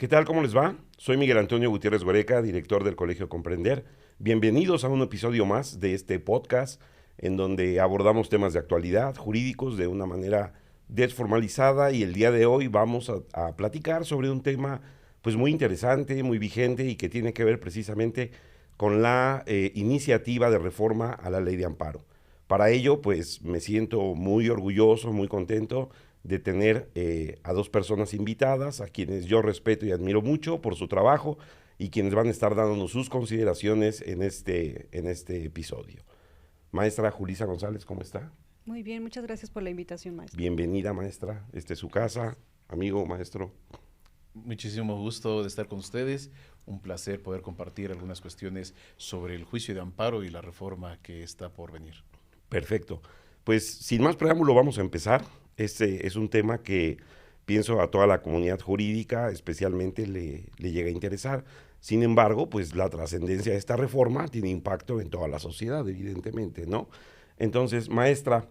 ¿Qué tal? ¿Cómo les va? Soy Miguel Antonio Gutiérrez Goreca, director del Colegio Comprender. Bienvenidos a un episodio más de este podcast en donde abordamos temas de actualidad, jurídicos, de una manera desformalizada, y el día de hoy vamos a platicar sobre un tema pues muy interesante, muy vigente y que tiene que ver precisamente con la iniciativa de reforma a la Ley de Amparo. Para ello, pues me siento muy orgulloso, muy contento de tener a dos personas invitadas, a quienes yo respeto y admiro mucho por su trabajo y quienes van a estar dándonos sus consideraciones en este episodio. Maestra Julisa González, ¿cómo está? Muy bien, muchas gracias por la invitación, maestro. Bienvenida, maestra. Esta es su casa. Amigo, maestro. Muchísimo gusto de estar con ustedes. Un placer poder compartir algunas cuestiones sobre el juicio de amparo y la reforma que está por venir. Perfecto. Pues sin más preámbulo vamos a empezar. Este es un tema que pienso a toda la comunidad jurídica especialmente le llega a interesar. Sin embargo, pues la trascendencia de esta reforma tiene impacto en toda la sociedad, evidentemente, ¿no? Entonces, maestra,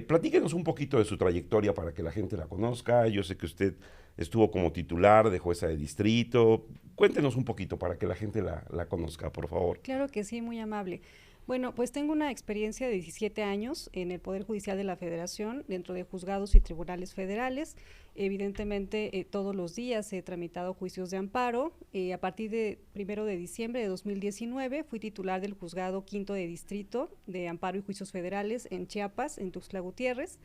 platíquenos un poquito de su trayectoria para que la gente la conozca. Yo sé que usted estuvo como titular de jueza de distrito. Cuéntenos un poquito para que la gente la conozca, por favor. Claro que sí, muy amable. Bueno, pues tengo una experiencia de 17 años en el Poder Judicial de la Federación, dentro de juzgados y tribunales federales. Evidentemente, todos los días he tramitado juicios de amparo. A partir de 1 de diciembre de 2019 fui titular del juzgado quinto de distrito de amparo y juicios federales en Chiapas, en Tuxtla Gutiérrez.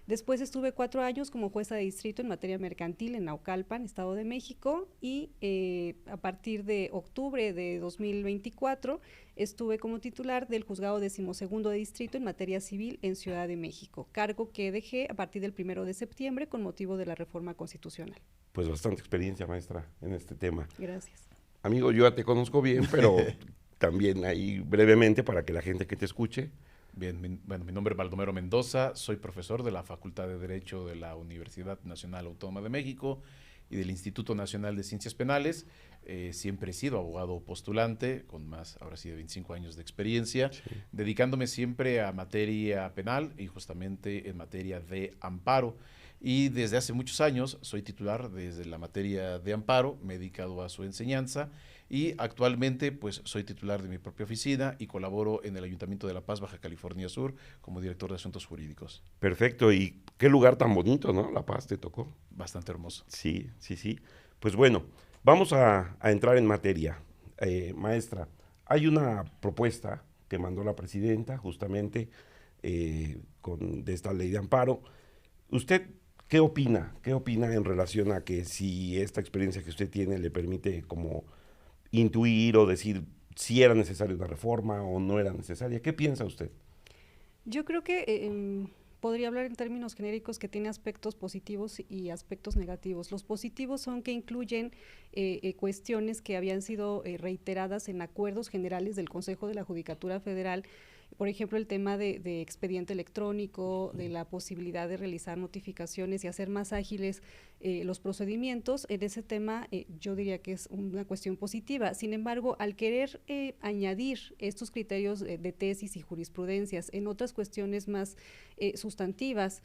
Después estuve 4 años como jueza de distrito en materia mercantil en Naucalpan, Estado de México, y a partir de octubre de 2024 estuve como titular del juzgado 12º de distrito en materia civil en Ciudad de México, cargo que dejé a partir del 1 de septiembre con motivo de la reforma constitucional. Pues bastante experiencia, maestra, en este tema. Gracias. Amigo, yo ya te conozco bien, pero también ahí brevemente para que la gente que te escuche. Bien, mi nombre es Baldomero Mendoza, soy profesor de la Facultad de Derecho de la Universidad Nacional Autónoma de México y del Instituto Nacional de Ciencias Penales. Siempre he sido abogado postulante, con más, ahora sí, de 25 años de experiencia, Sí. dedicándome siempre a materia penal y justamente en materia de amparo. Y desde hace muchos años soy titular desde la materia de amparo, me he dedicado a su enseñanza y actualmente pues soy titular de mi propia oficina y colaboro en el Ayuntamiento de La Paz, Baja California Sur, como director de asuntos jurídicos. Perfecto, y qué lugar tan bonito, ¿no? La Paz te tocó. Bastante hermoso. Sí, sí, sí. Pues bueno, vamos a entrar en materia. Maestra, hay una propuesta que mandó la presidenta justamente de esta ley de amparo. ¿Usted qué opina? ¿Qué opina en relación a que si esta experiencia que usted tiene le permite como intuir o decir si era necesaria una reforma o no era necesaria? ¿Qué piensa usted? Yo creo que podría hablar en términos genéricos que tiene aspectos positivos y aspectos negativos. Los positivos son que incluyen cuestiones que habían sido reiteradas en acuerdos generales del Consejo de la Judicatura Federal. Por ejemplo, el tema de expediente electrónico, de la posibilidad de realizar notificaciones y hacer más ágiles los procedimientos. En ese tema yo diría que es una cuestión positiva. Sin embargo, al querer añadir estos criterios de tesis y jurisprudencias en otras cuestiones más sustantivas,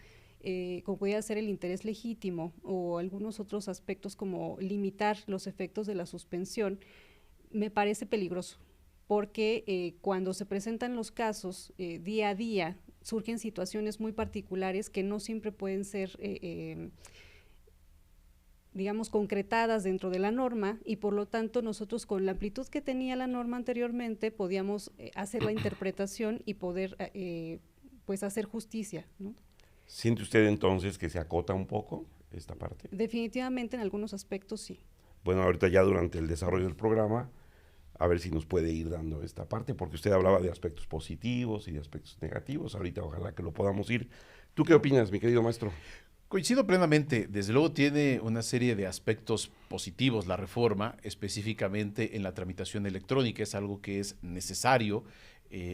como podría ser el interés legítimo o algunos otros aspectos como limitar los efectos de la suspensión, me parece peligroso, porque cuando se presentan los casos día a día surgen situaciones muy particulares que no siempre pueden ser digamos, concretadas dentro de la norma, y por lo tanto nosotros con la amplitud que tenía la norma anteriormente podíamos hacer la interpretación y poder pues hacer justicia, ¿no? ¿Siente usted entonces que se acota un poco esta parte? Definitivamente en algunos aspectos sí. Bueno, ahorita ya durante el desarrollo del programa, a ver si nos puede ir dando esta parte, porque usted hablaba de aspectos positivos y de aspectos negativos. Ahorita ojalá que lo podamos ir. ¿Tú qué opinas, mi querido maestro? Coincido plenamente, desde luego tiene una serie de aspectos positivos la reforma, específicamente en la tramitación electrónica, es algo que es necesario.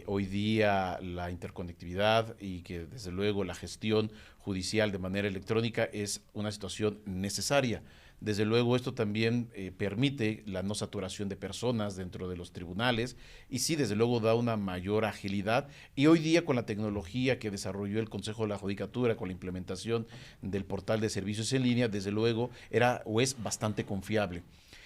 Hoy día la interconectividad y que desde luego la gestión judicial de manera electrónica es una situación necesaria. Desde luego esto también permite la no saturación de personas dentro de los tribunales y sí, desde luego da una mayor agilidad. Y hoy día con la tecnología que desarrolló el Consejo de la Judicatura, con la implementación del portal de servicios en línea, desde luego era o es bastante confiable.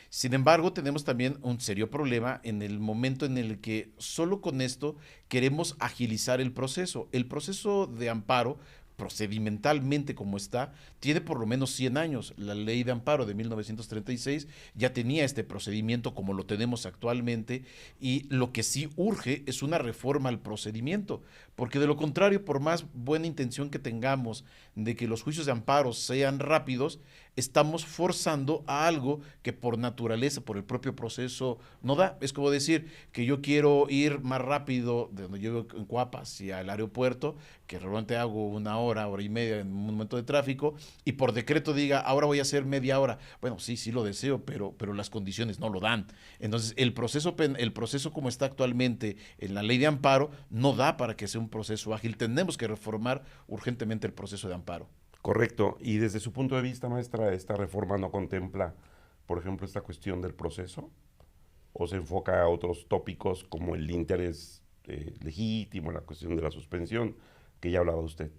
Sin embargo, tenemos también un serio problema en el momento en el que solo con esto queremos agilizar el proceso. El proceso de amparo, procedimentalmente como está, tiene por lo menos 100 años. La ley de amparo de 1936 ya tenía este procedimiento como lo tenemos actualmente y lo que sí urge es una reforma al procedimiento, porque de lo contrario, por más buena intención que tengamos de que los juicios de amparo sean rápidos, estamos forzando a algo que por naturaleza, por el propio proceso, no da. Es como decir que yo quiero ir más rápido de donde yo vivo en Coapa hacia el aeropuerto, que realmente hago una hora y media en un momento de tráfico, y por decreto diga, ahora voy a hacer media hora. Bueno, sí, sí lo deseo, pero las condiciones no lo dan. Entonces, el proceso como está actualmente en la ley de amparo no da para que sea un proceso ágil. Tenemos que reformar urgentemente el proceso de amparo. Correcto. Y desde su punto de vista, maestra, ¿esta reforma no contempla, por ejemplo, esta cuestión del proceso? ¿O se enfoca a otros tópicos como el interés legítimo, la cuestión de la suspensión, que ya hablaba usted?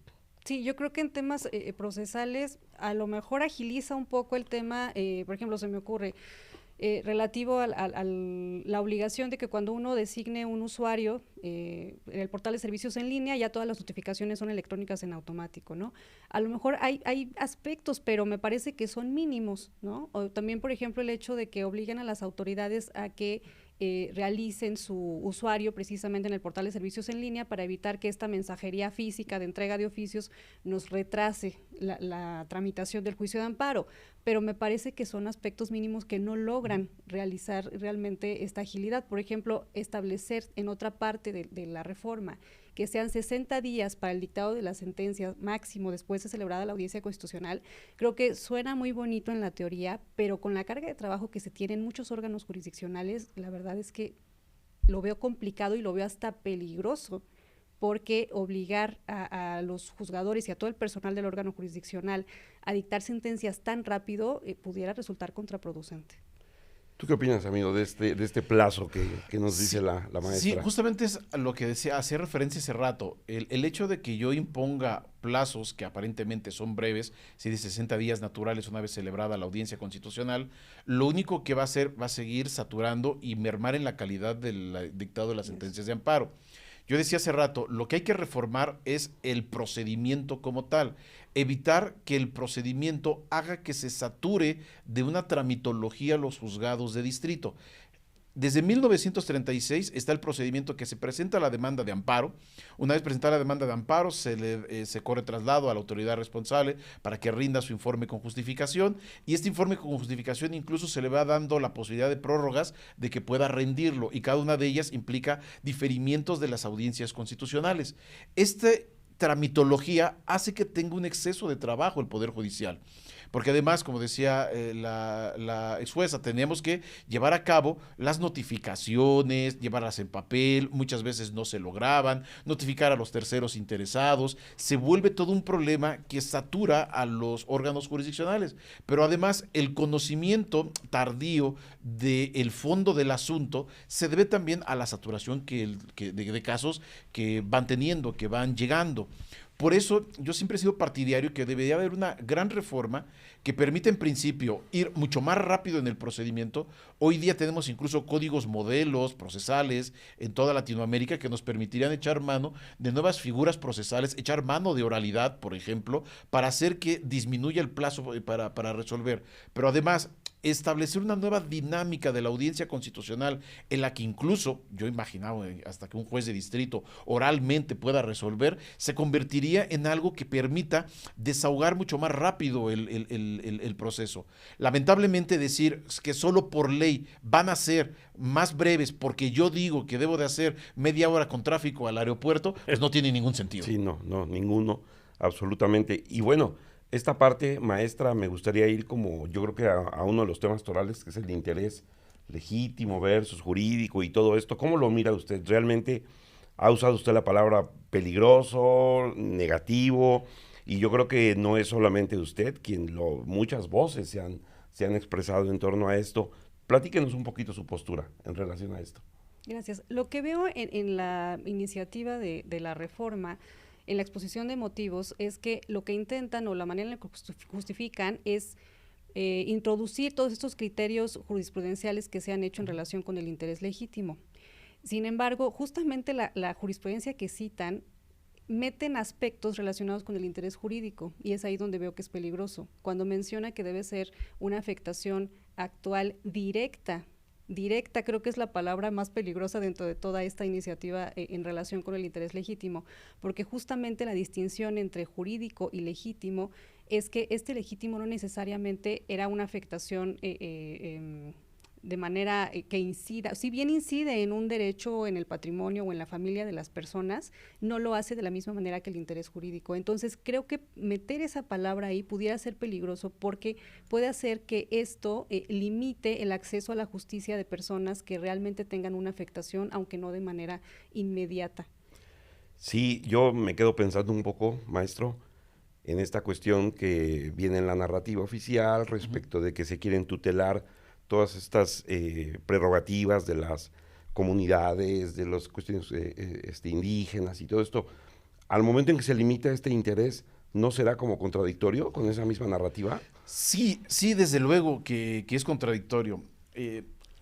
Sí, yo creo que en temas procesales a lo mejor agiliza un poco el tema, por ejemplo, se me ocurre, relativo a la obligación de que cuando uno designe un usuario en el portal de servicios en línea, ya todas las notificaciones son electrónicas en automático, ¿no? A lo mejor hay aspectos, pero me parece que son mínimos, ¿no? O también, por ejemplo, el hecho de que obliguen a las autoridades a que realicen su usuario precisamente en el portal de servicios en línea para evitar que esta mensajería física de entrega de oficios nos retrase la tramitación del juicio de amparo, pero me parece que son aspectos mínimos que no logran realizar realmente esta agilidad. Por ejemplo, establecer en otra parte de la reforma que sean 60 días para el dictado de la sentencia máximo después de celebrada la audiencia constitucional, creo que suena muy bonito en la teoría, pero con la carga de trabajo que se tiene en muchos órganos jurisdiccionales, la verdad es que lo veo complicado y lo veo hasta peligroso, porque obligar a los juzgadores y a todo el personal del órgano jurisdiccional a dictar sentencias tan rápido pudiera resultar contraproducente. ¿Tú qué opinas, amigo, de este plazo que nos dice la maestra? Sí, justamente es a lo que decía, hacía referencia hace rato. El hecho de que yo imponga plazos que aparentemente son breves, si de 60 días naturales una vez celebrada la audiencia constitucional, lo único que va a hacer va a seguir saturando y mermar en la calidad del dictado de las sentencias de amparo. Yo decía hace rato, lo que hay que reformar es el procedimiento como tal, evitar que el procedimiento haga que se sature de una tramitología los juzgados de distrito. Desde 1936 está el procedimiento que se presenta la demanda de amparo. Una vez presentada la demanda de amparo, se corre traslado a la autoridad responsable para que rinda su informe con justificación, y este informe con justificación incluso se le va dando la posibilidad de prórrogas de que pueda rendirlo, y cada una de ellas implica diferimientos de las audiencias constitucionales. Esta tramitología hace que tenga un exceso de trabajo el Poder Judicial. Porque además, como decía la ex jueza, teníamos que llevar a cabo las notificaciones, llevarlas en papel, muchas veces no se lograban, notificar a los terceros interesados, se vuelve todo un problema que satura a los órganos jurisdiccionales. Pero además, el conocimiento tardío del fondo del asunto se debe también a la saturación de casos que van teniendo, que van llegando. Por eso yo siempre he sido partidario que debería haber una gran reforma que permita en principio ir mucho más rápido en el procedimiento. Hoy día tenemos incluso códigos modelos procesales en toda Latinoamérica que nos permitirían echar mano de nuevas figuras procesales, echar mano de oralidad, por ejemplo, para hacer que disminuya el plazo para resolver. Pero además, establecer una nueva dinámica de la audiencia constitucional en la que incluso, yo imaginaba hasta que un juez de distrito oralmente pueda resolver, se convertiría en algo que permita desahogar mucho más rápido el proceso. Lamentablemente decir que solo por ley van a ser más breves porque yo digo que debo de hacer media hora con tráfico al aeropuerto, pues no tiene ningún sentido. Sí, no, ninguno, absolutamente. Y bueno, esta parte, maestra, me gustaría ir como, yo creo que a uno de los temas torales, que es el interés legítimo versus jurídico y todo esto. ¿Cómo lo mira usted? ¿Realmente ha usado usted la palabra peligroso, negativo? Y yo creo que no es solamente usted muchas voces se han se han expresado en torno a esto. Platíquenos un poquito su postura en relación a esto. Gracias. Lo que veo en la iniciativa de la reforma, en la exposición de motivos, es que lo que intentan o la manera en la que justifican es introducir todos estos criterios jurisprudenciales que se han hecho en relación con el interés legítimo. Sin embargo, justamente la jurisprudencia que citan meten aspectos relacionados con el interés jurídico y es ahí donde veo que es peligroso. Cuando menciona que debe ser una afectación actual directa, creo que es la palabra más peligrosa dentro de toda esta iniciativa en relación con el interés legítimo, porque justamente la distinción entre jurídico y legítimo es que este legítimo no necesariamente era una afectación de manera que incida, si bien incide en un derecho, en el patrimonio o en la familia de las personas, no lo hace de la misma manera que el interés jurídico. Entonces, creo que meter esa palabra ahí pudiera ser peligroso porque puede hacer que esto limite el acceso a la justicia de personas que realmente tengan una afectación, aunque no de manera inmediata. Sí, yo me quedo pensando un poco, maestro, en esta cuestión que viene en la narrativa oficial respecto de que se quieren tutelar todas estas prerrogativas de las comunidades, de las cuestiones indígenas y todo esto. Al momento en que se limita este interés, ¿no será como contradictorio con esa misma narrativa? Sí, sí, desde luego que es contradictorio.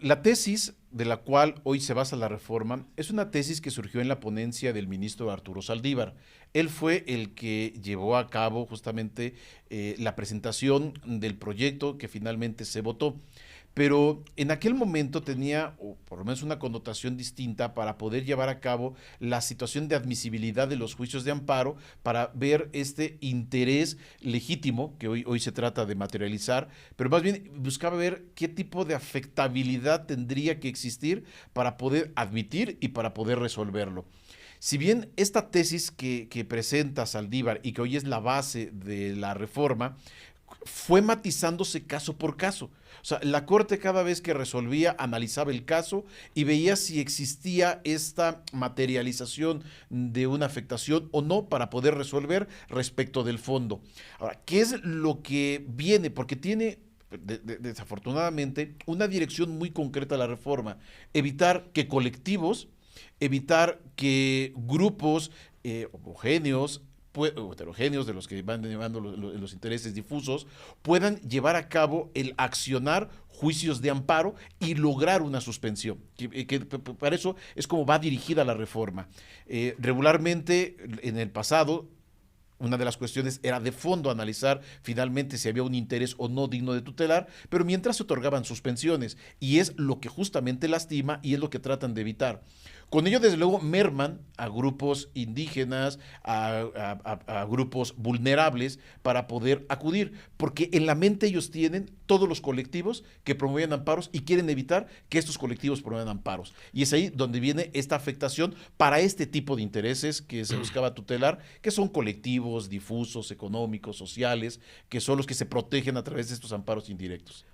La tesis de la cual hoy se basa la reforma es una tesis que surgió en la ponencia del ministro Arturo Saldívar. Él fue el que llevó a cabo justamente la presentación del proyecto que finalmente se votó. Pero en aquel momento tenía, o por lo menos una connotación distinta para poder llevar a cabo la situación de admisibilidad de los juicios de amparo para ver este interés legítimo que hoy se trata de materializar, pero más bien buscaba ver qué tipo de afectabilidad tendría que existir para poder admitir y para poder resolverlo. Si bien esta tesis que presenta Saldívar y que hoy es la base de la reforma, fue matizándose caso por caso. O sea, la Corte cada vez que resolvía, analizaba el caso y veía si existía esta materialización de una afectación o no para poder resolver respecto del fondo. Ahora, ¿qué es lo que viene? Porque tiene desafortunadamente una dirección muy concreta a la reforma. Evitar que colectivos, evitar que grupos homogéneos, heterogéneos, de los que van llevando los intereses difusos, puedan llevar a cabo el accionar juicios de amparo y lograr una suspensión, que para eso es como va dirigida la reforma. Regularmente, en el pasado, una de las cuestiones era de fondo analizar finalmente si había un interés o no digno de tutelar, pero mientras se otorgaban suspensiones, y es lo que justamente lastima y es lo que tratan de evitar. Con ello, desde luego, merman a grupos indígenas, a grupos vulnerables para poder acudir, porque en la mente ellos tienen todos los colectivos que promueven amparos y quieren evitar que estos colectivos promuevan amparos. Y es ahí donde viene esta afectación para este tipo de intereses que se buscaba tutelar, que son colectivos difusos, económicos, sociales, que son los que se protegen a través de estos amparos indirectos.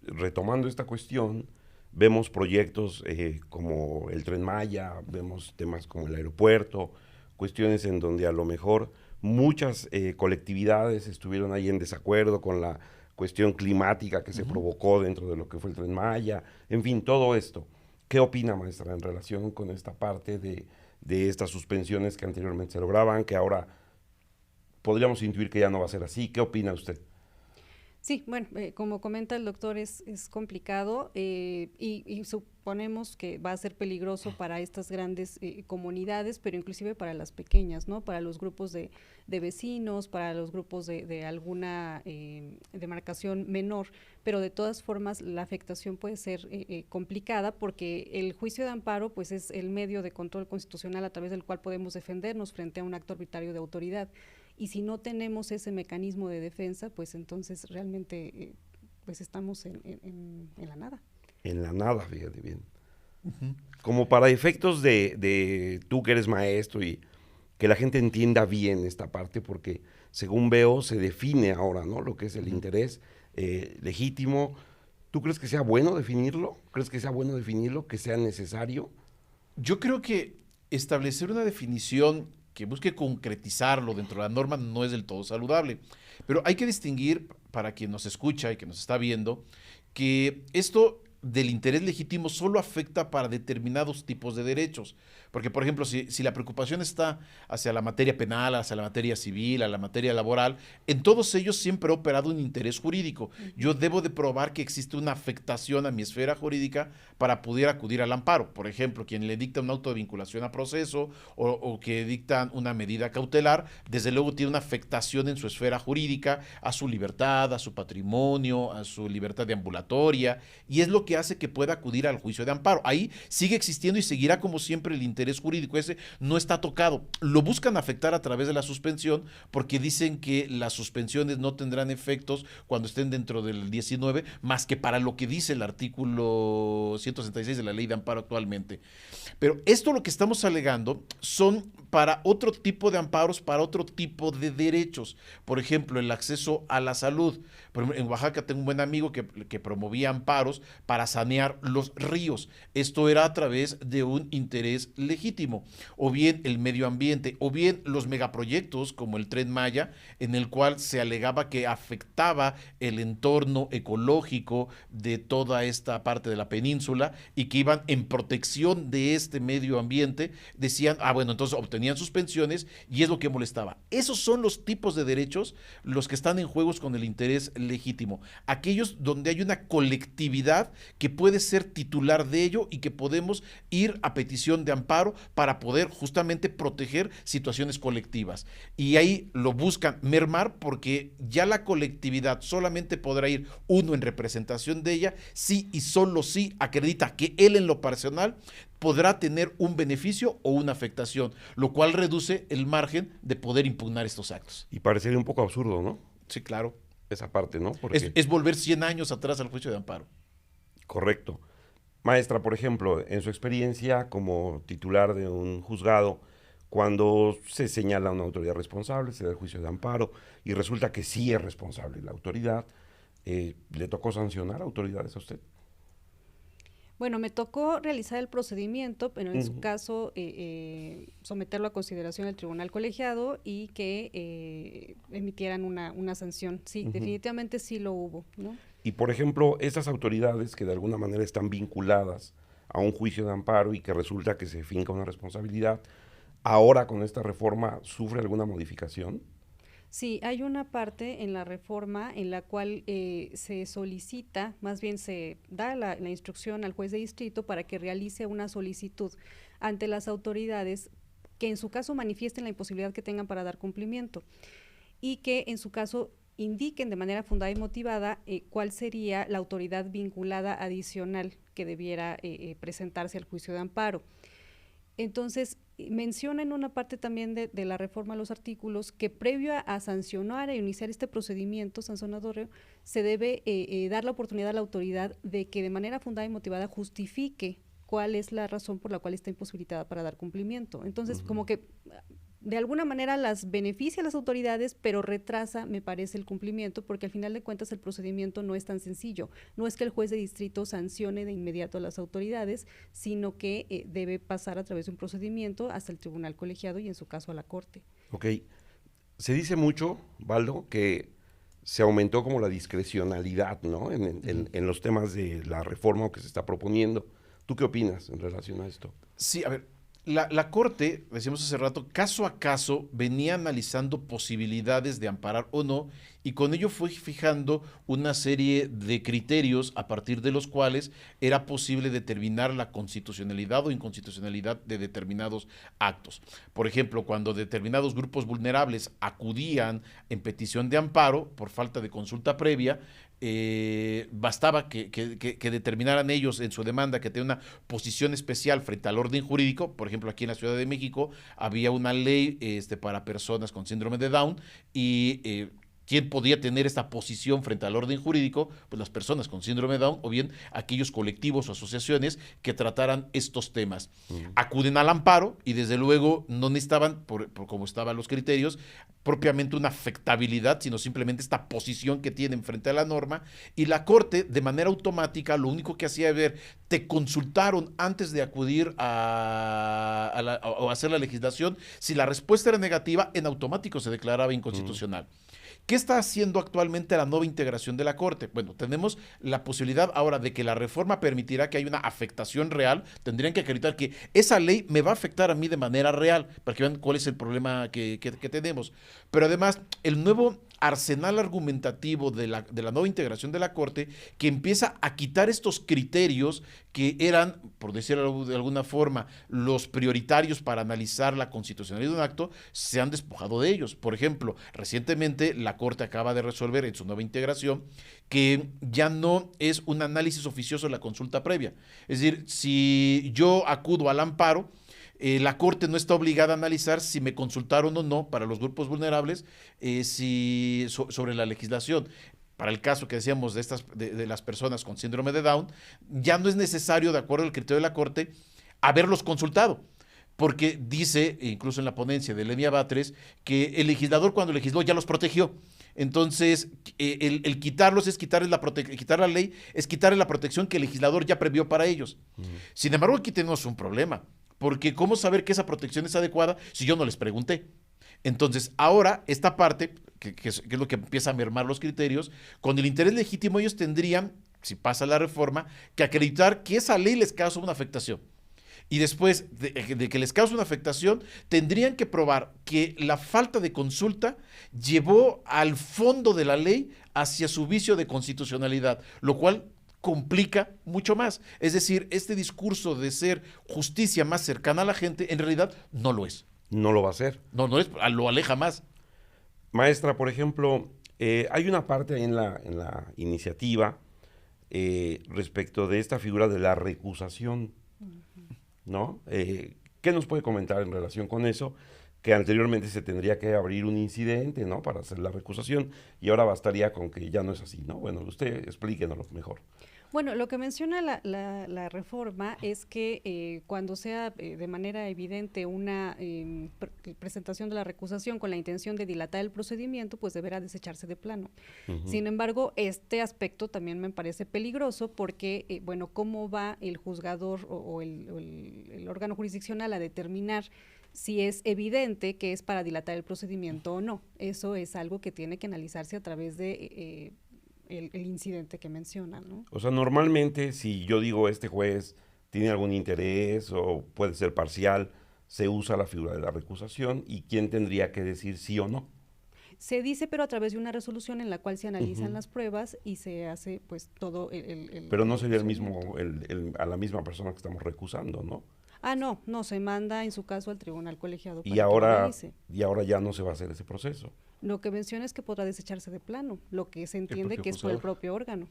Retomando esta cuestión, vemos proyectos como el Tren Maya, vemos temas como el aeropuerto, cuestiones en donde a lo mejor muchas colectividades estuvieron ahí en desacuerdo con la cuestión climática que se provocó dentro de lo que fue el Tren Maya, en fin, todo esto. ¿Qué opina, maestra, en relación con esta parte de estas suspensiones que anteriormente se lograban, que ahora podríamos intuir que ya no va a ser así? ¿Qué opina usted? Sí, bueno, como comenta el doctor, es complicado y suponemos que va a ser peligroso para estas grandes comunidades, pero inclusive para las pequeñas, ¿no? Para los grupos de vecinos, para los grupos de alguna demarcación menor, pero de todas formas la afectación puede ser complicada porque el juicio de amparo pues es el medio de control constitucional a través del cual podemos defendernos frente a un acto arbitrario de autoridad. Y si no tenemos ese mecanismo de defensa, pues entonces realmente pues estamos en la nada. En la nada, fíjate bien. Como para efectos de tú que eres maestro y que la gente entienda bien esta parte, porque según veo se define ahora, ¿no? Lo que es el interés legítimo. ¿Tú crees que sea bueno definirlo? ¿Crees que sea bueno definirlo? ¿Que sea necesario? Yo creo que establecer una definición que busque concretizarlo dentro de la norma no es del todo saludable. Pero hay que distinguir, para quien nos escucha y que nos está viendo, que esto del interés legítimo solo afecta para determinados tipos de derechos. Porque, por ejemplo, si la preocupación está hacia la materia penal, hacia la materia civil, a la materia laboral, en todos ellos siempre ha operado un interés jurídico. Yo debo de probar que existe una afectación a mi esfera jurídica para poder acudir al amparo. Por ejemplo, quien le dicta un auto de vinculación a proceso o que dictan una medida cautelar, desde luego tiene una afectación en su esfera jurídica, a su libertad, a su patrimonio, a su libertad de ambulatoria, y es lo que hace que pueda acudir al juicio de amparo. Ahí sigue existiendo y seguirá como siempre el interés jurídico, ese no está tocado. Lo buscan afectar a través de la suspensión porque dicen que las suspensiones no tendrán efectos cuando estén dentro del 19, más que para lo que dice el artículo 166 de la ley de amparo actualmente. Pero esto lo que estamos alegando son para otro tipo de amparos, para otro tipo de derechos. Por ejemplo, el acceso a la salud. Por ejemplo, en Oaxaca tengo un buen amigo que promovía amparos para sanear los ríos. Esto era a través de un interés legítimo. O bien el medio ambiente, o bien los megaproyectos como el Tren Maya, en el cual se alegaba que afectaba el entorno ecológico de toda esta parte de la península y que iban en protección de este medio ambiente. Decían, bueno, entonces obtenían suspensiones y es lo que molestaba. Esos son los tipos de derechos los que están en juegos con el interés legítimo. Aquellos donde hay una colectividad que puede ser titular de ello y que podemos ir a petición de amparo para poder justamente proteger situaciones colectivas. Y ahí lo buscan mermar porque ya la colectividad solamente podrá ir uno en representación de ella si y solo si acredita que él en lo personal podrá tener un beneficio o una afectación, lo cual reduce el margen de poder impugnar estos actos. Y parecería un poco absurdo, ¿no? Sí, claro. Esa parte, ¿no? Porque... Es volver 100 años atrás al juicio de amparo. Correcto. Maestra, por ejemplo, en su experiencia como titular de un juzgado, cuando se señala a una autoridad responsable, se da el juicio de amparo y resulta que sí es responsable la autoridad, ¿le tocó sancionar a autoridades a usted? Bueno, me tocó realizar el procedimiento, pero en su caso someterlo a consideración del tribunal colegiado y que emitieran una sanción. Sí, definitivamente sí lo hubo, ¿no? Y por ejemplo, estas autoridades que de alguna manera están vinculadas a un juicio de amparo y que resulta que se finca una responsabilidad, ahora con esta reforma, ¿sufre alguna modificación? Sí, hay una parte en la reforma en la cual se solicita, más bien se da la instrucción al juez de distrito para que realice una solicitud ante las autoridades que en su caso manifiesten la imposibilidad que tengan para dar cumplimiento y que en su caso indiquen de manera fundada y motivada cuál sería la autoridad vinculada adicional que debiera presentarse al juicio de amparo. Entonces, menciona en una parte también de la reforma a los artículos que previo a sancionar e iniciar este procedimiento sancionador, se debe dar la oportunidad a la autoridad de que de manera fundada y motivada justifique cuál es la razón por la cual está imposibilitada para dar cumplimiento. Entonces, como que de alguna manera las beneficia a las autoridades, pero retrasa, me parece, el cumplimiento, porque al final de cuentas el procedimiento no es tan sencillo. No es que el juez de distrito sancione de inmediato a las autoridades, sino que debe pasar a través de un procedimiento hasta el tribunal colegiado y en su caso a la corte. Ok. Se dice mucho, Baldo, que se aumentó como la discrecionalidad, ¿no? En los temas de la reforma que se está proponiendo. ¿Tú qué opinas en relación a esto? Sí, a ver, la Corte, decíamos hace rato, caso a caso venía analizando posibilidades de amparar o no, y con ello fue fijando una serie de criterios a partir de los cuales era posible determinar la constitucionalidad o inconstitucionalidad de determinados actos. Por ejemplo, cuando determinados grupos vulnerables acudían en petición de amparo por falta de consulta previa, bastaba que determinaran ellos en su demanda que tenía una posición especial frente al orden jurídico. Por ejemplo, aquí en la Ciudad de México había una ley para personas con síndrome de Down y ¿Quién podía tener esta posición frente al orden jurídico? Pues las personas con síndrome de Down o bien aquellos colectivos o asociaciones que trataran estos temas. Acuden al amparo y desde luego no necesitaban, por como estaban los criterios, propiamente una afectabilidad, sino simplemente esta posición que tienen frente a la norma, y la Corte de manera automática lo único que hacía es ver, te consultaron antes de acudir o hacer la legislación, si la respuesta era negativa, en automático se declaraba inconstitucional. ¿Qué está haciendo actualmente la nueva integración de la Corte? Bueno, tenemos la posibilidad ahora de que la reforma permitirá que haya una afectación real. Tendrían que acreditar que esa ley me va a afectar a mí de manera real, para que vean cuál es el problema que tenemos. Pero además, el nuevo arsenal argumentativo de la nueva integración de la Corte, que empieza a quitar estos criterios que eran, por decirlo de alguna forma, los prioritarios para analizar la constitucionalidad de un acto, se han despojado de ellos. Por ejemplo, recientemente la Corte acaba de resolver en su nueva integración que ya no es un análisis oficioso de la consulta previa. Es decir, si yo acudo al amparo, la Corte no está obligada a analizar si me consultaron o no para los grupos vulnerables sobre la legislación. Para el caso que decíamos de las personas con síndrome de Down, ya no es necesario, de acuerdo al criterio de la Corte, haberlos consultado. Porque dice, incluso en la ponencia de Lenia Batres, que el legislador cuando legisló ya los protegió. Entonces, el quitarlos es quitar la ley, es quitarle la protección que el legislador ya previó para ellos. Sin embargo, aquí tenemos un problema. Porque ¿cómo saber que esa protección es adecuada si yo no les pregunté? Entonces, ahora, esta parte, que es lo que empieza a mermar los criterios, con el interés legítimo ellos tendrían, si pasa la reforma, que acreditar que esa ley les causa una afectación. Y después de que les causa una afectación, tendrían que probar que la falta de consulta llevó al fondo de la ley hacia su vicio de constitucionalidad, lo cual complica mucho más. Es decir, este discurso de ser justicia más cercana a la gente, en realidad no lo es. No lo va a hacer. No es, lo aleja más. Maestra, por ejemplo, hay una parte ahí en la iniciativa respecto de esta figura de la recusación, ¿no? ¿Qué nos puede comentar en relación con eso? Que anteriormente se tendría que abrir un incidente, ¿no?, para hacer la recusación, y ahora bastaría con que ya no es así, ¿no? Bueno, usted explíquenoslo mejor. Bueno, lo que menciona la reforma es que cuando sea de manera evidente una presentación de la recusación con la intención de dilatar el procedimiento, pues deberá desecharse de plano. Sin embargo, este aspecto también me parece peligroso porque, bueno, ¿cómo va el juzgador o el órgano jurisdiccional a determinar si es evidente que es para dilatar el procedimiento o no? Eso es algo que tiene que analizarse a través de el incidente que menciona, ¿no? O sea, normalmente si yo digo este juez tiene algún interés o puede ser parcial, se usa la figura de la recusación, y ¿quién tendría que decir sí o no? Se dice, pero a través de una resolución en la cual se analizan las pruebas y se hace pues todo Pero no sería el mismo, a la misma persona que estamos recusando, ¿no? Ah, no, se manda en su caso al tribunal colegiado para Y ahora, que lo analice. y ahora ya no se va a hacer ese proceso. Lo que menciona es que podrá desecharse de plano, lo que se entiende que es por juzgador. el propio órgano.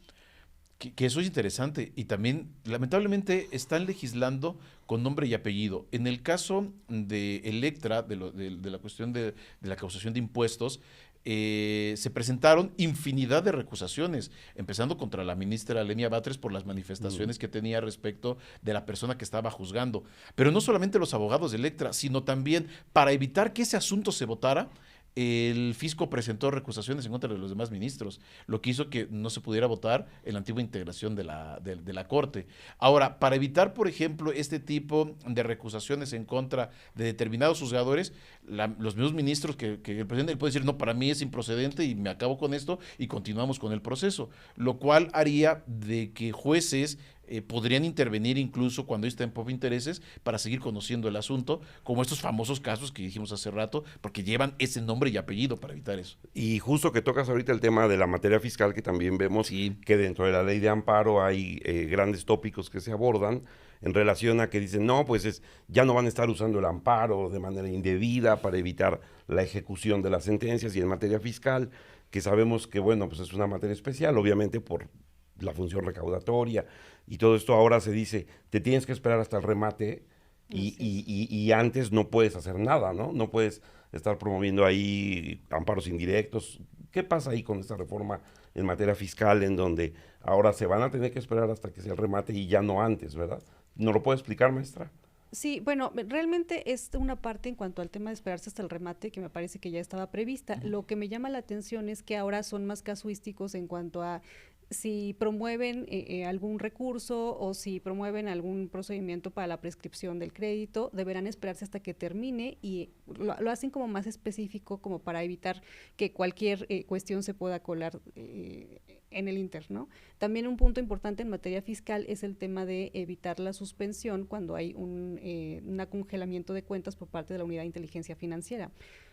Que eso es interesante, y también lamentablemente están legislando con nombre y apellido. En el caso de Electra, de la cuestión de la causación de impuestos, se presentaron infinidad de recusaciones, empezando contra la ministra Lenia Batres por las manifestaciones que tenía respecto de la persona que estaba juzgando. Pero no solamente los abogados de Electra, sino también para evitar que ese asunto se votara, el fisco presentó recusaciones en contra de los demás ministros, lo que hizo que no se pudiera votar en la antigua integración de la Corte. Ahora, para evitar, por ejemplo, este tipo de recusaciones en contra de determinados juzgadores, los mismos ministros que el presidente puede decir, no, para mí es improcedente y me acabo con esto y continuamos con el proceso, lo cual haría de que jueces podrían intervenir incluso cuando está en pop intereses para seguir conociendo el asunto, como estos famosos casos que dijimos hace rato, porque llevan ese nombre y apellido para evitar eso. Y justo que tocas ahorita el tema de la materia fiscal, que también vemos que dentro de la ley de amparo hay grandes tópicos que se abordan en relación a que dicen, no, pues ya no van a estar usando el amparo de manera indebida para evitar la ejecución de las sentencias, y en materia fiscal, que sabemos que, bueno, pues es una materia especial, obviamente por la función recaudatoria, y todo esto ahora se dice, te tienes que esperar hasta el remate y antes no puedes hacer nada, ¿no? No puedes estar promoviendo ahí amparos indirectos, ¿Qué pasa ahí con esta reforma en materia fiscal en donde ahora se van a tener que esperar hasta que sea el remate y ya no antes, ¿verdad? ¿No lo puede explicar, maestra? Sí, bueno, realmente es una parte en cuanto al tema de esperarse hasta el remate que me parece que ya estaba prevista. Lo que me llama la atención es que ahora son más casuísticos en cuanto a si promueven algún recurso o si promueven algún procedimiento para la prescripción del crédito, deberán esperarse hasta que termine y lo hacen como más específico como para evitar que cualquier cuestión se pueda colar en el interno. También un punto importante en materia fiscal es el tema de evitar la suspensión cuando hay un congelamiento de cuentas por parte de la Unidad de Inteligencia Financiera,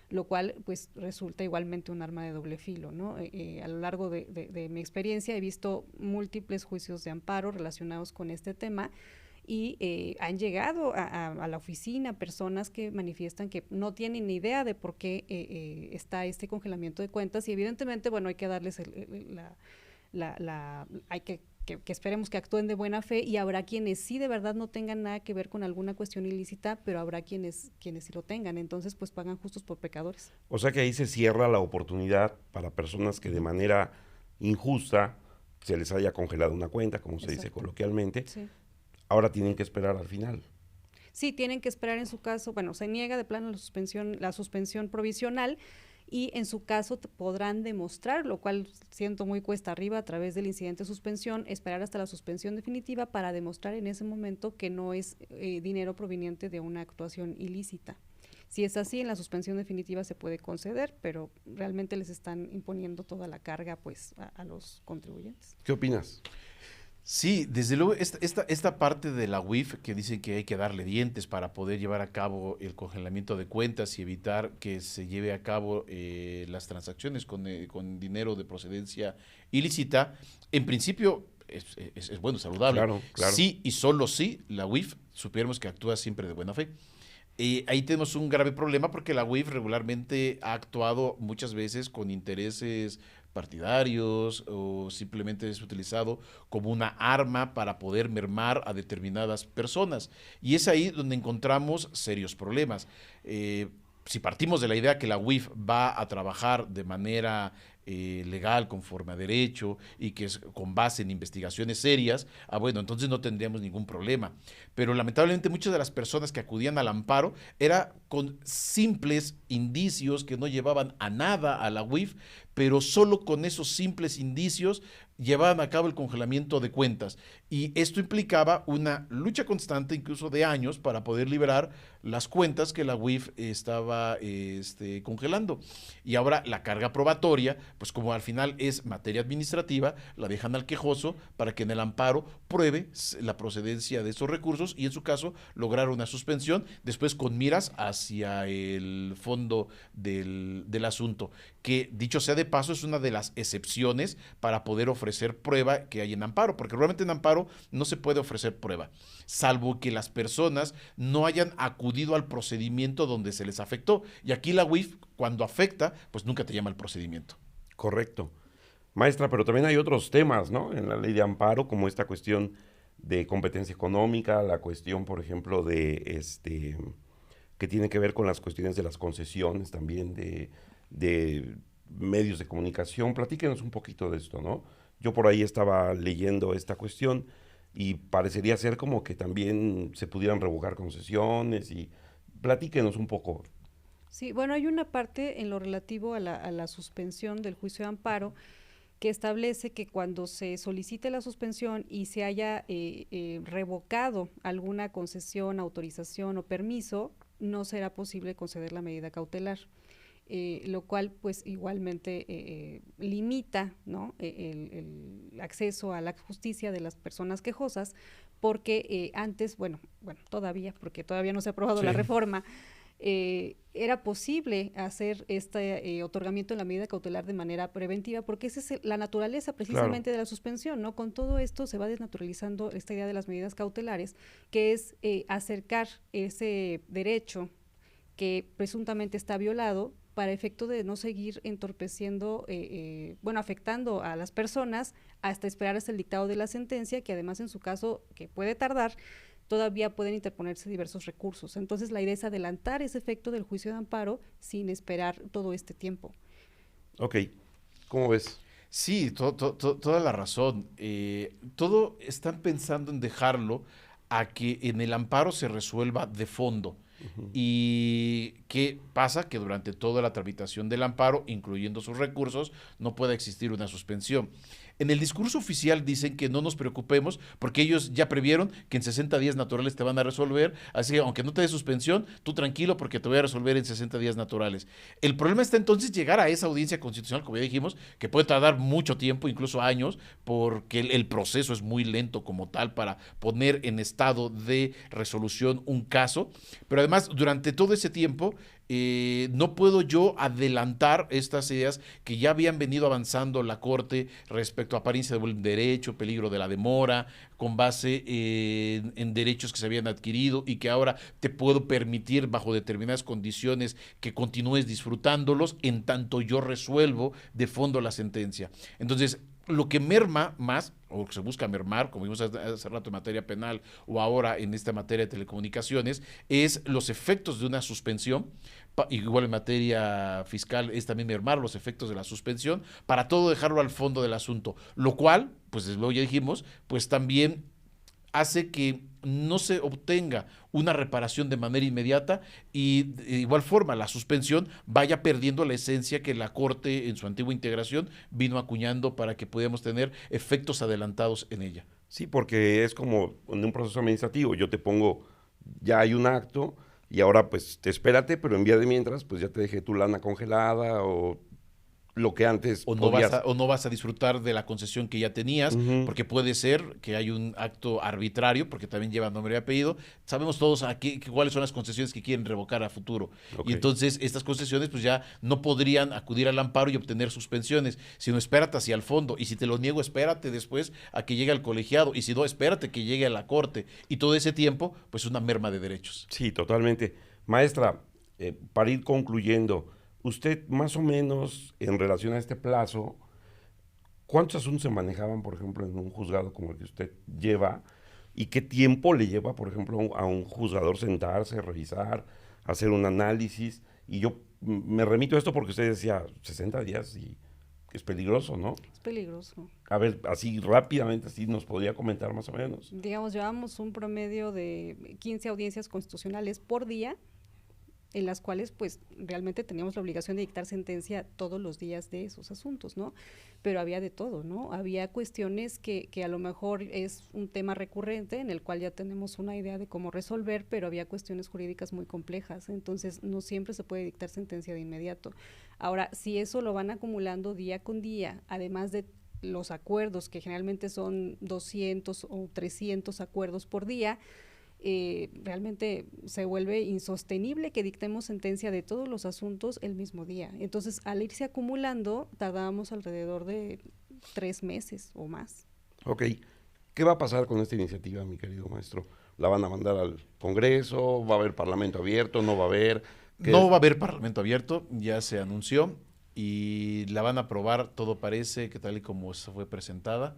lo cual pues resulta igualmente un arma de doble filo, ¿no? A lo largo de mi experiencia he visto múltiples juicios de amparo relacionados con este tema y han llegado a la oficina personas que manifiestan que no tienen ni idea de por qué está este congelamiento de cuentas y evidentemente, bueno, hay que darles hay que esperemos que actúen de buena fe y habrá quienes sí de verdad no tengan nada que ver con alguna cuestión ilícita, pero habrá quienes sí lo tengan, entonces pues pagan justos por pecadores. O sea que ahí se cierra la oportunidad para personas que de manera injusta se les haya congelado una cuenta, como se dice coloquialmente, sí. Ahora tienen que esperar al final. Sí, tienen que esperar en su caso, bueno, se niega de plano la suspensión provisional, y en su caso podrán demostrar, lo cual siento muy cuesta arriba a través del incidente de suspensión, esperar hasta la suspensión definitiva para demostrar en ese momento que no es dinero proveniente de una actuación ilícita. Si es así, en la suspensión definitiva se puede conceder, pero realmente les están imponiendo toda la carga pues a los contribuyentes. ¿Qué opinas? Sí, desde luego, esta parte de la UIF que dicen que hay que darle dientes para poder llevar a cabo el congelamiento de cuentas y evitar que se lleve a cabo las transacciones con dinero de procedencia ilícita, en principio es bueno, saludable. Claro, claro. Sí y solo sí, la UIF supiéramos que actúa siempre de buena fe. Ahí tenemos un grave problema porque la UIF regularmente ha actuado muchas veces con intereses partidarios o simplemente es utilizado como una arma para poder mermar a determinadas personas. Y es ahí donde encontramos serios problemas. Si partimos de la idea que la UIF va a trabajar de manera legal, conforme a derecho y que es con base en investigaciones serias, bueno, entonces no tendríamos ningún problema. Pero lamentablemente muchas de las personas que acudían al amparo era con simples indicios que no llevaban a nada a la UIF, pero solo con esos simples indicios llevaban a cabo el congelamiento de cuentas. Y esto implicaba una lucha constante, incluso de años, para poder liberar las cuentas que la UIF estaba congelando. Y ahora la carga probatoria, pues como al final es materia administrativa, la dejan al quejoso para que en el amparo pruebe la procedencia de esos recursos y en su caso lograr una suspensión, después con miras hacia el fondo del asunto, que dicho sea de paso es una de las excepciones para poder ofrecer prueba que hay en amparo, porque realmente en amparo no se puede ofrecer prueba, salvo que las personas no hayan acudido al procedimiento donde se les afectó. Y aquí la UIF, cuando afecta, pues nunca te llama al procedimiento. Correcto. Maestra, pero también hay otros temas, ¿no? En la ley de amparo, como esta cuestión de competencia económica, la cuestión, por ejemplo, de que tiene que ver con las cuestiones de las concesiones también, de medios de comunicación. Platíquenos un poquito de esto, ¿no? Yo por ahí estaba leyendo esta cuestión y parecería ser como que también se pudieran revocar concesiones y platíquenos un poco. Sí, bueno, hay una parte en lo relativo a la suspensión del juicio de amparo que establece que cuando se solicite la suspensión y se haya revocado alguna concesión, autorización o permiso, no será posible conceder la medida cautelar. Lo cual pues igualmente limita, ¿no? el acceso a la justicia de las personas quejosas, porque antes, todavía, porque todavía no se ha aprobado la reforma, era posible hacer este otorgamiento de la medida cautelar de manera preventiva, porque esa es la naturaleza precisamente de la suspensión, ¿no? Con todo esto se va desnaturalizando esta idea de las medidas cautelares, que es acercar ese derecho que presuntamente está violado para efecto de no seguir entorpeciendo, afectando a las personas hasta esperar hasta el dictado de la sentencia, que además en su caso, que puede tardar, todavía pueden interponerse diversos recursos. Entonces la idea es adelantar ese efecto del juicio de amparo sin esperar todo este tiempo. Ok. ¿Cómo ves? Sí, toda la razón. Todo están pensando en dejarlo a que en el amparo se resuelva de fondo. Ujú. ¿Y qué pasa? Que durante toda la tramitación del amparo, incluyendo sus recursos, no puede existir una suspensión. En el discurso oficial dicen que no nos preocupemos porque ellos ya previeron que en 60 días naturales te van a resolver, así que aunque no te dé suspensión, tú tranquilo porque te voy a resolver en 60 días naturales. El problema está entonces llegar a esa audiencia constitucional, como ya dijimos, que puede tardar mucho tiempo, incluso años, porque el proceso es muy lento como tal para poner en estado de resolución un caso, pero además durante todo ese tiempo no puedo yo adelantar estas ideas que ya habían venido avanzando la Corte respecto a apariencia de buen derecho, peligro de la demora, con base en derechos que se habían adquirido y que ahora te puedo permitir bajo determinadas condiciones que continúes disfrutándolos en tanto yo resuelvo de fondo la sentencia. Entonces, lo que merma más, o que se busca mermar, como vimos hace rato en materia penal o ahora en esta materia de telecomunicaciones, es los efectos de una suspensión. Igual en materia fiscal es también mermar los efectos de la suspensión para todo dejarlo al fondo del asunto, lo cual, pues desde luego ya dijimos, pues también hace que no se obtenga una reparación de manera inmediata y de igual forma la suspensión vaya perdiendo la esencia que la Corte en su antigua integración vino acuñando para que pudiéramos tener efectos adelantados en ella. Sí, porque es como en un proceso administrativo. Yo te pongo, ya hay un acto y ahora pues te espérate, pero en vía de mientras, pues ya te dejé tu lana congelada o lo que antes podías. O no vas a disfrutar de la concesión que ya tenías, Ujú. porque puede ser que hay un acto arbitrario, porque también lleva nombre y apellido. Sabemos todos aquí cuáles son las concesiones que quieren revocar a futuro. Ok. Y entonces estas concesiones pues ya no podrían acudir al amparo y obtener suspensiones, sino espérate hacia el fondo. Y si te lo niego, espérate después a que llegue al colegiado. Y si no, espérate que llegue a la corte. Y todo ese tiempo, pues una merma de derechos. Sí, totalmente. Maestra, para ir concluyendo, usted más o menos en relación a este plazo, ¿cuántos asuntos se manejaban, por ejemplo, en un juzgado como el que usted lleva? ¿Y qué tiempo le lleva, por ejemplo, a un juzgador sentarse, revisar, hacer un análisis? Y yo me remito a esto porque usted decía 60 días y es peligroso, ¿no? Es peligroso. A ver, así rápidamente, así nos podría comentar más o menos. Digamos, llevamos un promedio de 15 audiencias constitucionales por día, en las cuales pues realmente teníamos la obligación de dictar sentencia todos los días de esos asuntos, ¿no? Pero había de todo, ¿no? Había cuestiones que a lo mejor es un tema recurrente en el cual ya tenemos una idea de cómo resolver, pero había cuestiones jurídicas muy complejas, entonces no siempre se puede dictar sentencia de inmediato. Ahora, si eso lo van acumulando día con día, además de los acuerdos, que generalmente son 200 o 300 acuerdos por día, realmente se vuelve insostenible que dictemos sentencia de todos los asuntos el mismo día. Entonces, al irse acumulando, tardábamos alrededor de 3 meses o más. Ok, ¿qué va a pasar con esta iniciativa, mi querido maestro? ¿La van a mandar al Congreso? ¿Va a haber parlamento abierto? ¿No va a haber? No va a haber parlamento abierto, ya se anunció y la van a aprobar, todo parece que tal y como se fue presentada,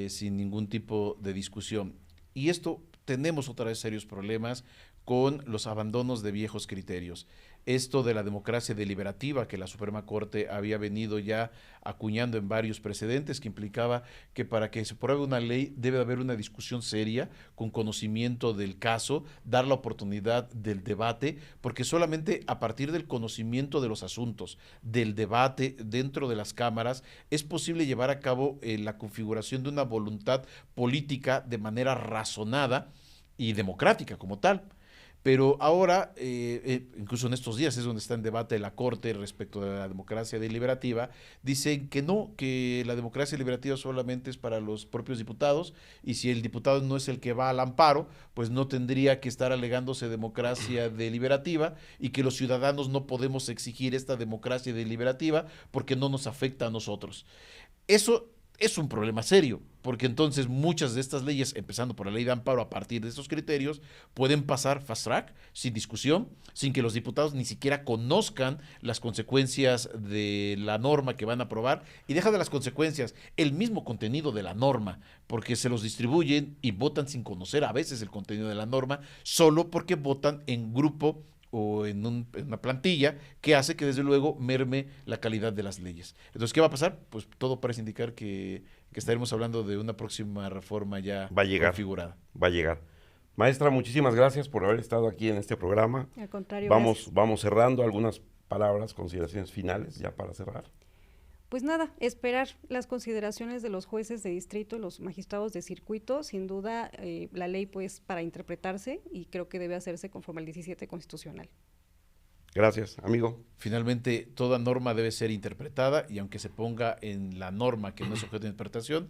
sin ningún tipo de discusión. Y esto tenemos otra vez serios problemas con los abandonos de viejos criterios. Esto de la democracia deliberativa que la Suprema Corte había venido ya acuñando en varios precedentes, que implicaba que para que se apruebe una ley debe haber una discusión seria, con conocimiento del caso, dar la oportunidad del debate, porque solamente a partir del conocimiento de los asuntos, del debate dentro de las cámaras, es posible llevar a cabo la configuración de una voluntad política de manera razonada y democrática como tal. Pero ahora, incluso en estos días es donde está en debate la Corte respecto de la democracia deliberativa, dicen que no, que la democracia deliberativa solamente es para los propios diputados y si el diputado no es el que va al amparo, pues no tendría que estar alegándose democracia deliberativa y que los ciudadanos no podemos exigir esta democracia deliberativa porque no nos afecta a nosotros. Eso es un problema serio, porque entonces muchas de estas leyes, empezando por la ley de amparo a partir de estos criterios, pueden pasar fast track, sin discusión, sin que los diputados ni siquiera conozcan las consecuencias de la norma que van a aprobar, y deja de las consecuencias, el mismo contenido de la norma, porque se los distribuyen y votan sin conocer a veces el contenido de la norma, solo porque votan en grupo o en una plantilla que hace que desde luego merme la calidad de las leyes. Entonces, ¿qué va a pasar? Pues todo parece indicar que estaremos hablando de una próxima reforma ya Va a llegar. configurada. Va a llegar. Maestra, muchísimas gracias por haber estado aquí en este programa. Al contrario, Vamos cerrando. Algunas palabras, consideraciones finales ya para cerrar. Pues nada, esperar las consideraciones de los jueces de distrito y los magistrados de circuito. Sin duda, la ley pues para interpretarse y creo que debe hacerse conforme al 17 constitucional. Gracias, amigo. Finalmente, toda norma debe ser interpretada y aunque se ponga en la norma que no es objeto de interpretación,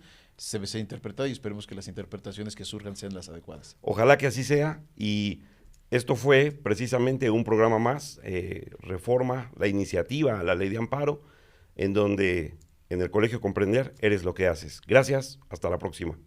debe ser interpretada y esperemos que las interpretaciones que surjan sean las adecuadas. Ojalá que así sea y esto fue precisamente un programa más, Reforma, la iniciativa a la Ley de Amparo, en donde en el Colegio Comprender eres lo que haces. Gracias, hasta la próxima.